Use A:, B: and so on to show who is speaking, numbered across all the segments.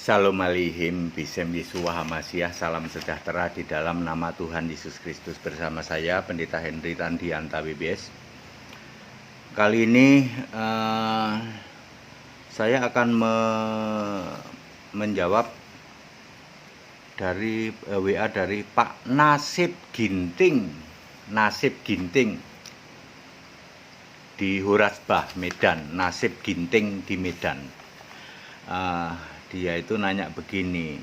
A: Shalom Aleichem, Bisem Yeshua Hamasiah, salam sejahtera di dalam nama Tuhan Yesus Kristus. Bersama saya Pendeta Henry Randianta BBS. Kali ini saya akan menjawab dari WA dari Pak Nasib Ginting di Hurasbah, Medan. Nasib Ginting di Medan. Dia itu nanya begini,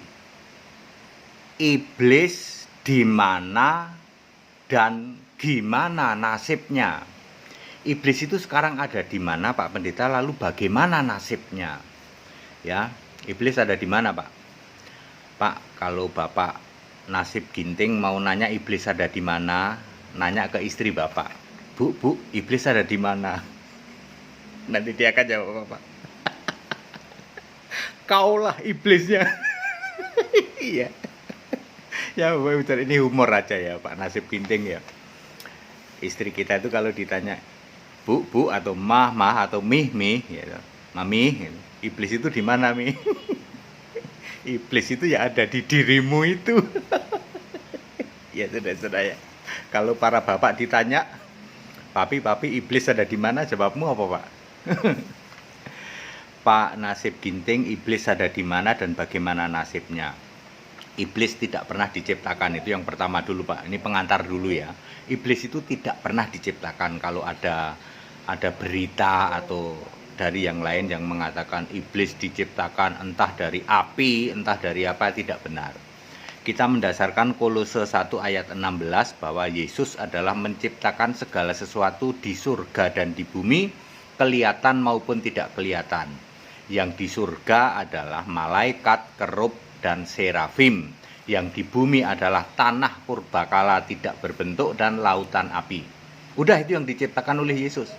A: iblis di mana dan gimana nasibnya? Iblis itu sekarang ada di mana, Pak Pendeta? Lalu bagaimana nasibnya? Ya, iblis ada di mana, Pak? Pak, kalau Bapak Nasib Ginting mau nanya iblis ada di mana, nanya ke istri Bapak. Bu, iblis ada di mana? Nanti dia akan jawab, Bapak. Kaulah iblisnya. Iya. Ya, ini humor aja ya, Pak Nasib Ginting ya. Istri kita itu kalau ditanya bu atau mah atau mih ya, mami, iblis itu di mana, Mi? Iblis itu ya ada di dirimu itu. Ya sudah ya. Kalau para bapak ditanya, papi iblis ada di mana? Jawabmu apa, Pak? Pak Nasib Ginting, iblis ada di mana dan bagaimana nasibnya? Iblis tidak pernah diciptakan, itu yang pertama dulu, Pak. Ini pengantar dulu ya. Iblis itu tidak pernah diciptakan. Kalau ada berita atau dari yang lain yang mengatakan iblis diciptakan entah dari api, entah dari apa, tidak benar. Kita mendasarkan Kolose 1 ayat 16 bahwa Yesus adalah menciptakan segala sesuatu di surga dan di bumi, kelihatan maupun tidak kelihatan. Yang di surga adalah malaikat, kerub, dan serafim. Yang di bumi adalah tanah purbakala tidak berbentuk dan lautan api. Udah, itu yang diciptakan oleh Yesus.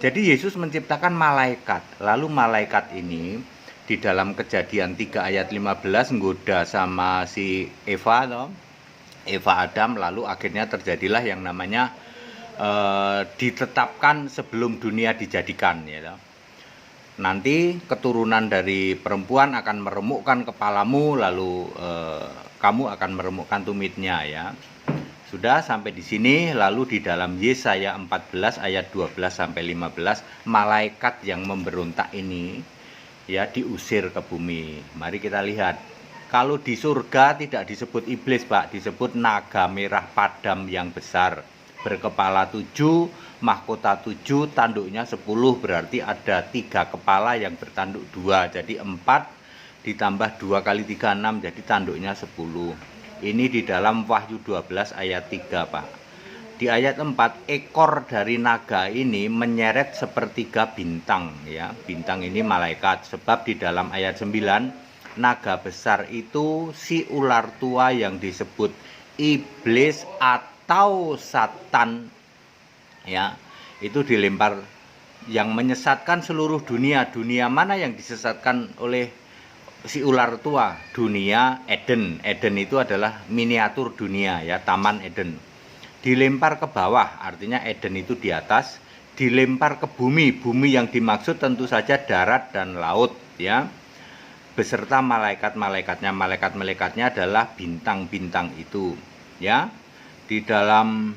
A: Jadi Yesus menciptakan malaikat. Lalu malaikat ini di dalam Kejadian 3 ayat 15 nggoda sama si Eva Adam, lalu akhirnya terjadilah yang namanya ditetapkan sebelum dunia dijadikan ya. Nanti keturunan dari perempuan akan meremukkan kepalamu, lalu kamu akan meremukkan tumitnya ya. Sudah sampai di sini. Lalu di dalam Yesaya 14 ayat 12 sampai 15, malaikat yang memberontak ini ya diusir ke bumi. Mari kita lihat. Kalau di surga tidak disebut iblis, Pak, disebut naga merah padam yang besar, berkepala 7, mahkota 7, tanduknya 10, berarti ada 3 kepala yang bertanduk 2, jadi 4 ditambah 2 kali 3, 6, jadi tanduknya 10. Ini di dalam Wahyu 12 ayat 3, Pak. Di ayat 4, ekor dari naga ini menyeret sepertiga bintang ya. Bintang ini malaikat, sebab di dalam ayat 9, naga besar itu si ular tua yang disebut iblis atau Satan ya, itu dilempar, yang menyesatkan seluruh dunia. Dunia mana yang disesatkan oleh si ular tua? Dunia Eden. Eden itu adalah miniatur dunia ya, Taman Eden. Dilempar ke bawah, artinya Eden itu di atas, dilempar ke bumi. Bumi yang dimaksud tentu saja darat dan laut ya, beserta malaikat-malaikatnya. Malaikat-malaikatnya adalah bintang-bintang itu ya. Di dalam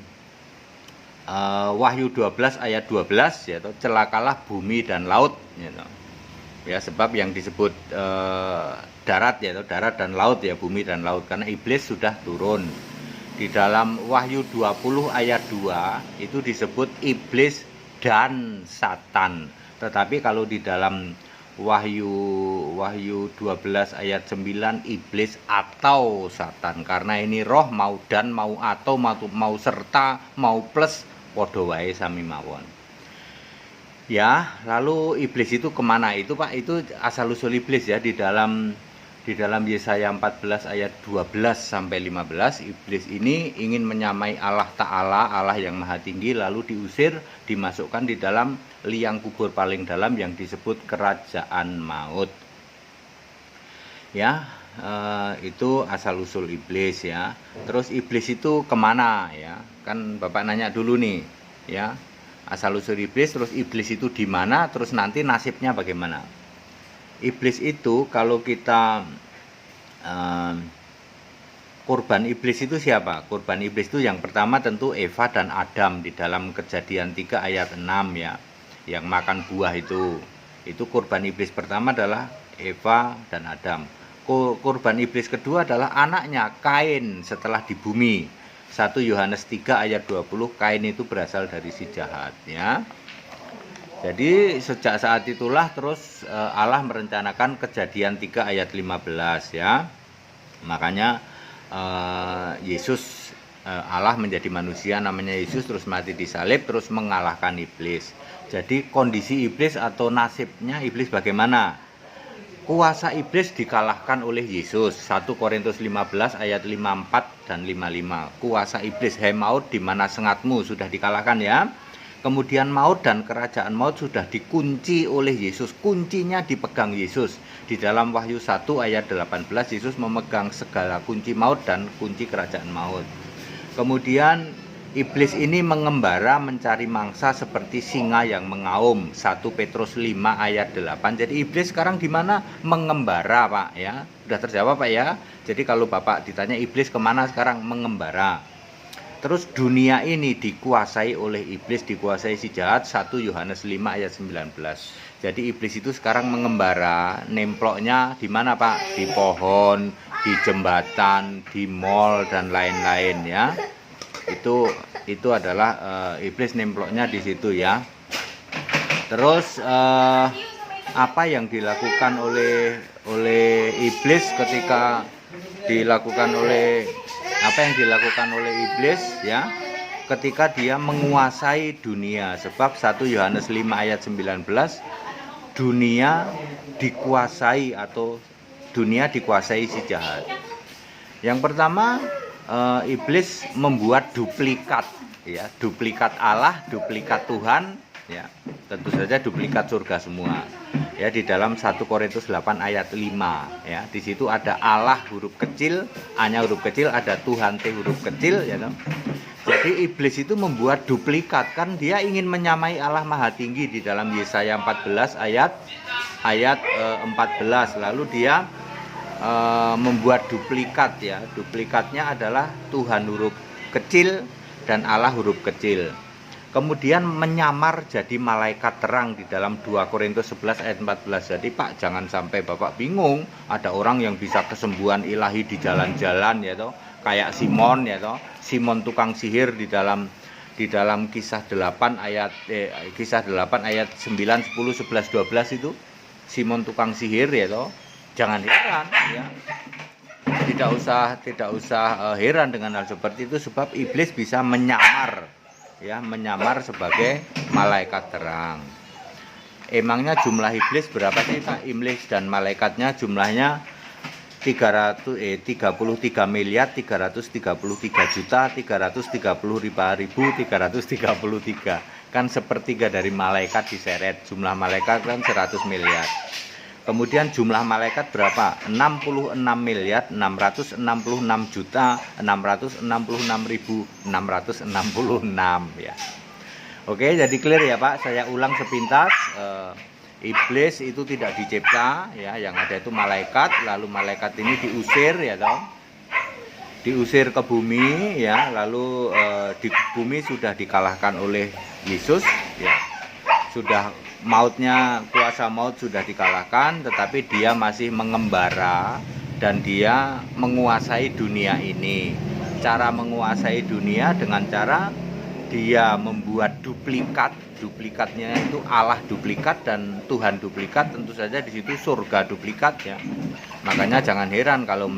A: Wahyu 12 ayat 12 ya, celakalah bumi dan laut ya, sebab yang disebut darat ya, darat dan laut ya, bumi dan laut, karena iblis sudah turun. Di dalam Wahyu 20 ayat 2 itu disebut iblis dan Satan. Tetapi kalau di dalam Wahyu 12 ayat 9, iblis atau Satan, karena ini roh, mau dan, mau atau, mau serta, mau plus, podo wae sami mawon ya. Lalu iblis itu kemana itu, Pak? Itu asal usul iblis ya. Di dalam Yesaya 14 ayat 12 sampai 15, iblis ini ingin menyamai Allah Ta'ala, Allah yang maha tinggi, lalu diusir, dimasukkan di dalam liang kubur paling dalam yang disebut kerajaan maut ya. Itu asal usul iblis ya. Terus iblis itu kemana ya? Kan Bapak nanya dulu nih ya, asal usul iblis, terus iblis itu di mana, terus nanti nasibnya bagaimana? Iblis itu kalau kita korban iblis itu siapa? Korban iblis itu yang pertama tentu Eva dan Adam di dalam Kejadian 3 ayat 6 ya. Yang makan buah itu. Itu korban iblis pertama adalah Eva dan Adam. Korban iblis kedua adalah anaknya Kain setelah di bumi. 1 Yohanes 3 ayat 20, Kain itu berasal dari si jahat ya. Jadi sejak saat itulah terus Allah merencanakan Kejadian 3 ayat 15 ya. Makanya Yesus, Allah menjadi manusia namanya Yesus, terus mati di salib, terus mengalahkan iblis. Jadi kondisi iblis atau nasibnya iblis bagaimana? Kuasa iblis dikalahkan oleh Yesus. 1 Korintus 15 ayat 54 dan 55. Kuasa iblis, hai maut, di mana sengatmu, sudah dikalahkan ya. Kemudian maut dan kerajaan maut sudah dikunci oleh Yesus. Kuncinya dipegang Yesus. Di dalam Wahyu 1 ayat 18 Yesus memegang segala kunci maut dan kunci kerajaan maut. Kemudian iblis ini mengembara mencari mangsa seperti singa yang mengaum. 1 Petrus 5 ayat 8. Jadi iblis sekarang di mana? Mengembara, Pak ya. Sudah terjawab, Pak ya. Jadi kalau Bapak ditanya iblis kemana sekarang? Mengembara. Terus dunia ini dikuasai oleh iblis, dikuasai si jahat. 1 Yohanes 5 ayat 19. Jadi iblis itu sekarang mengembara, nemploknya di mana Pak? Di pohon, di jembatan, di mall dan lain-lain ya. Itu adalah iblis nemploknya di situ ya. Terus apa yang dilakukan oleh iblis ketika dilakukan oleh iblis ya, ketika dia menguasai dunia. Sebab 1 Yohanes 5 ayat 19, dunia dikuasai si jahat. Yang pertama, iblis membuat duplikat ya, duplikat Allah, duplikat Tuhan ya. Tentu saja duplikat surga semua. Ya, di dalam 1 Korintus 8 ayat 5 ya. Di situ ada Allah huruf kecil, A-nya huruf kecil, ada Tuhan T huruf kecil ya toh. Jadi iblis itu membuat duplikat, kan dia ingin menyamai Allah Maha Tinggi di dalam Yesaya 14 ayat 14. Lalu dia membuat duplikat ya. Duplikatnya adalah Tuhan huruf kecil dan Allah huruf kecil. Kemudian menyamar jadi malaikat terang di dalam 2 Korintus 11 ayat 14. Jadi Pak, jangan sampai Bapak bingung, ada orang yang bisa kesembuhan ilahi di jalan-jalan ya toh, kayak Simon ya toh. Simon tukang sihir di dalam kisah 8 ayat 9, 10, 11, 12 itu. Simon tukang sihir ya toh. Jangan heran ya. Tidak usah heran dengan hal seperti itu, sebab iblis bisa menyamar sebagai malaikat terang. Emangnya jumlah iblis berapa sih Pak? Iblis dan malaikatnya jumlahnya 33 miliar 333 juta 330.333. Kan sepertiga dari malaikat diseret. Jumlah malaikat kan 100 miliar. Kemudian jumlah malaikat berapa? 66 miliar 666 juta 666.666 ya. Oke, jadi clear ya Pak. Saya ulang sepintas. Iblis itu tidak dicipta ya, yang ada itu malaikat. Lalu malaikat ini diusir ya toh. Diusir ke bumi ya, lalu di bumi sudah dikalahkan oleh Yesus ya. Sudah kuasa maut sudah dikalahkan, tetapi dia masih mengembara dan dia menguasai dunia ini. Cara menguasai dunia dengan cara dia membuat duplikatnya itu Allah duplikat dan Tuhan duplikat. Tentu saja di situ surga duplikat ya. Makanya jangan heran kalau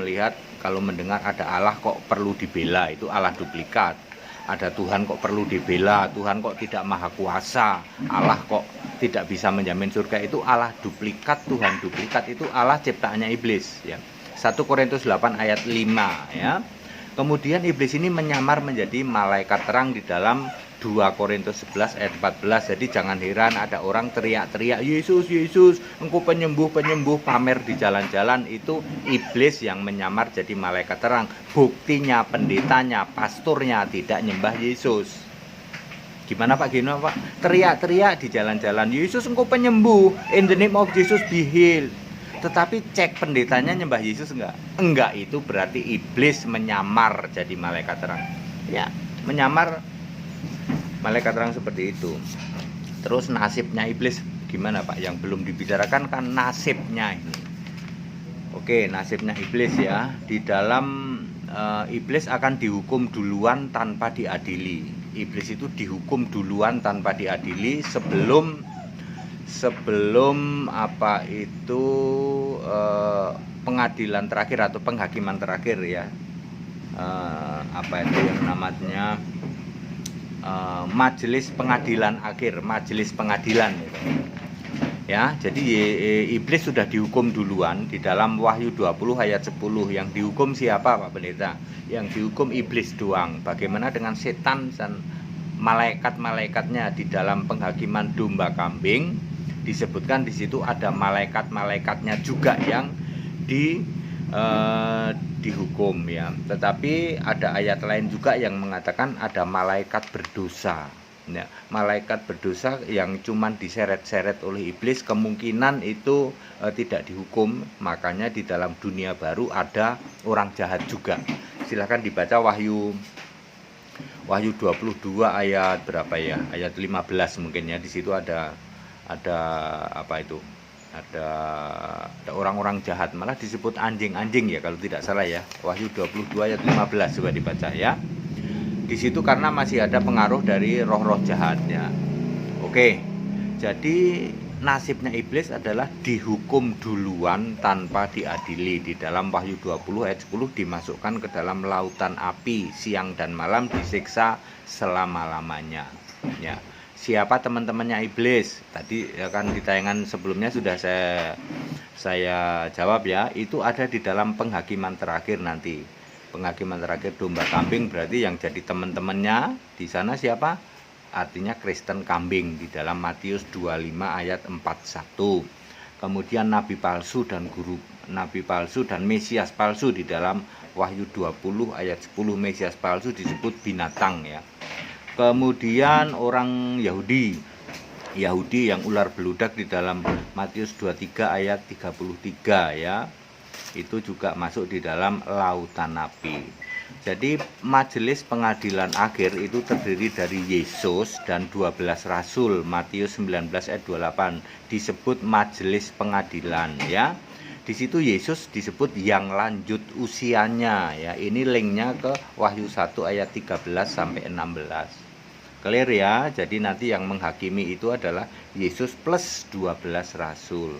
A: mendengar ada Allah kok perlu dibela, itu Allah duplikat. Ada Tuhan kok perlu dibela, Tuhan kok tidak maha kuasa, Allah kok tidak bisa menjamin surga, itu Allah duplikat, Tuhan duplikat, itu Allah ciptaannya iblis ya. 1 Korintus 8 ayat 5 ya. Kemudian iblis ini menyamar menjadi malaikat terang di dalam 2 Korintus 11 ayat 14. Jadi jangan heran ada orang teriak-teriak, Yesus, Yesus, engkau penyembuh, pamer di jalan-jalan. Itu iblis yang menyamar jadi malaikat terang. Buktinya pendetanya, pastornya tidak nyembah Yesus. Gimana Pak Gino Pak? Teriak-teriak di jalan-jalan, Yesus engkau penyembuh, in the name of Jesus be healed. Tetapi cek pendetanya nyembah Yesus enggak? Enggak, itu berarti iblis menyamar jadi malaikat terang. Ya, menyamar malaikat terang seperti itu. Terus nasibnya iblis gimana Pak? Yang belum dibicarakan kan nasibnya ini. Oke, nasibnya iblis ya. Di dalam iblis akan dihukum duluan tanpa diadili. Iblis itu dihukum duluan tanpa diadili sebelum apa itu pengadilan terakhir atau penghakiman terakhir ya, apa itu yang namanya majelis pengadilan akhir, majelis pengadilan gitu. Ya, jadi iblis sudah dihukum duluan di dalam Wahyu 20 ayat 10. Yang dihukum siapa Pak Pendeta? Yang dihukum iblis doang. Bagaimana dengan setan dan malaikat-malaikatnya di dalam penghakiman domba kambing? Disebutkan di situ ada malaikat-malaikatnya juga yang dihukum ya. Tetapi ada ayat lain juga yang mengatakan ada malaikat berdosa. Ya, malaikat berdosa yang cuman diseret-seret oleh iblis, kemungkinan itu tidak dihukum. Makanya di dalam dunia baru ada orang jahat juga. Silahkan dibaca Wahyu 22 ayat berapa ya? Ayat 15 mungkin ya. Di situ ada apa itu? Ada orang-orang jahat, malah disebut anjing-anjing ya kalau tidak salah ya. Wahyu 22 ayat 15 coba dibaca ya. Di situ karena masih ada pengaruh dari roh-roh jahatnya. Oke. Jadi nasibnya iblis adalah dihukum duluan tanpa diadili. Di dalam Wahyu 20 ayat 10 dimasukkan ke dalam lautan api, siang dan malam disiksa selama-lamanya. Ya. Siapa teman-temannya iblis? Tadi ya kan di tayangan sebelumnya sudah saya jawab ya. Itu ada di dalam penghakiman terakhir nanti. Penghakiman terakhir domba kambing berarti yang jadi teman-temannya di sana siapa? Artinya Kristen kambing di dalam Matius 25 ayat 41. Kemudian nabi palsu dan guru nabi palsu dan mesias palsu di dalam Wahyu 20 ayat 10. Mesias palsu disebut binatang ya. Kemudian orang Yahudi yang ular beludak di dalam Matius 23 ayat 33 ya. Itu juga masuk di dalam lautan api. Jadi majelis pengadilan akhir itu terdiri dari Yesus dan 12 rasul. Matius 19 ayat 28 disebut majelis pengadilan ya. Di situ Yesus disebut yang lanjut usianya ya. Ini linknya ke Wahyu 1 ayat 13 sampai 16. Clear ya. Jadi nanti yang menghakimi itu adalah Yesus plus 12 rasul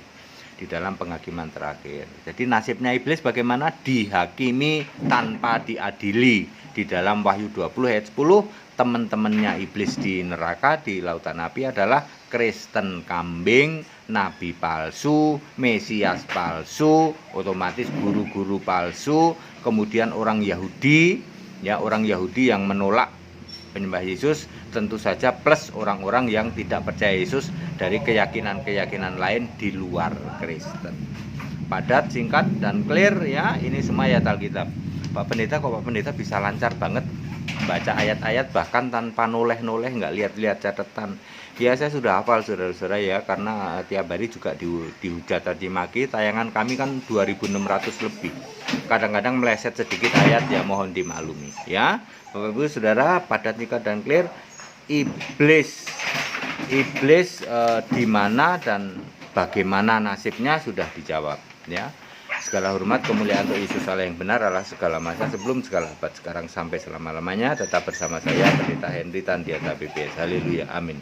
A: di dalam penghakiman terakhir. Jadi nasibnya iblis bagaimana? Dihakimi tanpa diadili. Di dalam Wahyu 20 ayat 10, teman-temannya iblis di neraka, di lautan api adalah Kristen kambing, nabi palsu, mesias palsu, otomatis guru-guru palsu, kemudian orang Yahudi, ya orang Yahudi yang menolak penyembah Yesus, tentu saja plus orang-orang yang tidak percaya Yesus dari keyakinan-keyakinan lain di luar Kristen. Padat, singkat, dan clear ya. Ini semua ayat Alkitab. Pak Pendeta, kok Pak Pendeta bisa lancar banget baca ayat-ayat bahkan tanpa noleh-noleh, nggak lihat-lihat catatan. Ya saya sudah hafal saudara-saudara ya, karena tiap hari juga dihujat caci maki. Tayangan kami kan 2600 lebih. Kadang-kadang meleset sedikit ayat ya, mohon dimaklumi ya. Bapak Ibu Saudara, padat, singkat, dan clear. Iblis di mana dan bagaimana nasibnya sudah dijawab ya. Segala hormat kemuliaan untuk Yesus Allah yang benar adalah segala masa sebelum segala abad sekarang sampai selama-lamanya. Tetap bersama saya Pendeta Henry Tandiata BPS. Haleluya, amin.